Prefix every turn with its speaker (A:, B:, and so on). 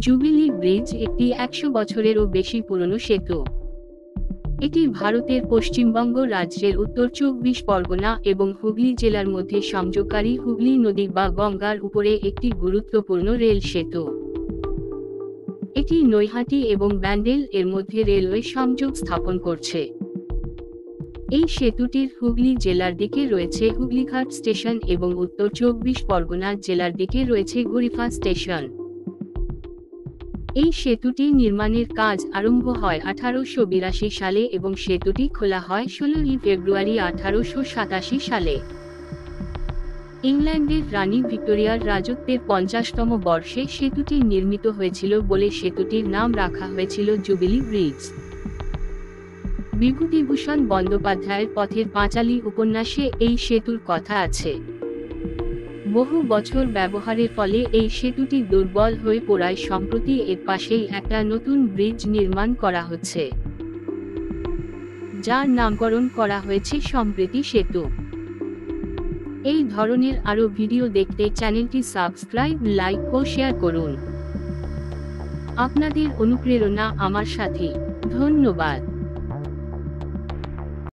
A: Jubilee bridge একটি ১০০ বছরেরও বেশি পুরনো সেতু। এটি ভারতের পশ্চিমবঙ্গ রাজ্যের উত্তর ২৪ পরগনা এবং হুগলি জেলার মধ্যে সংযোগকারী হুগলি নদী বা গঙ্গার উপরে একটি গুরুত্বপূর্ণ রেল সেতু। এটি নৈহাটি এবং ব্যান্ডেল এর মধ্যে রেলওয়ে সংযোগ স্থাপন করছে। এই সেতুটির হুগলি জেলার দিকে রয়েছে হুগলিঘাট স্টেশন এবং উত্তর ২৪ পরগনা জেলার দিকে রয়েছে গড়িফা স্টেশন। এই সেতুটি নির্মাণের কাজ আরম্ভ হয় ১৮৮২ সালে এবং সেতুটি খোলা হয় ১৬ই ফেব্রুয়ারি ১৮৮৭ সালে। ইংল্যান্ডের রানী ভিক্টোরিয়ার রাজত্বের ৫০তম বর্ষে সেতুটি নির্মিত হয়েছিল বলে সেতুটির নাম রাখা হয়েছিল জুবিলি ব্রিজ। বিভূতিভূষণ বন্দ্যোপাধ্যায়ের পথের পাঁচালী উপন্যাসে এই সেতুর কথা আছে। বহু বছর ব্যবহারের ফলে এই সেতুটি দুর্বল হয়ে পড়ায় সম্প্রতি এর পাশেই একটা নতুন ব্রিজ নির্মাণ করা হচ্ছে, যার নামকরণ করা হয়েছে সম্প্রীতি সেতু। এই ধরনের আরও ভিডিও দেখতে চ্যানেলটি সাবস্ক্রাইব, লাইক ও শেয়ার করুন। আপনাদের অনুপ্রেরণা আমার সাথী। ধন্যবাদ।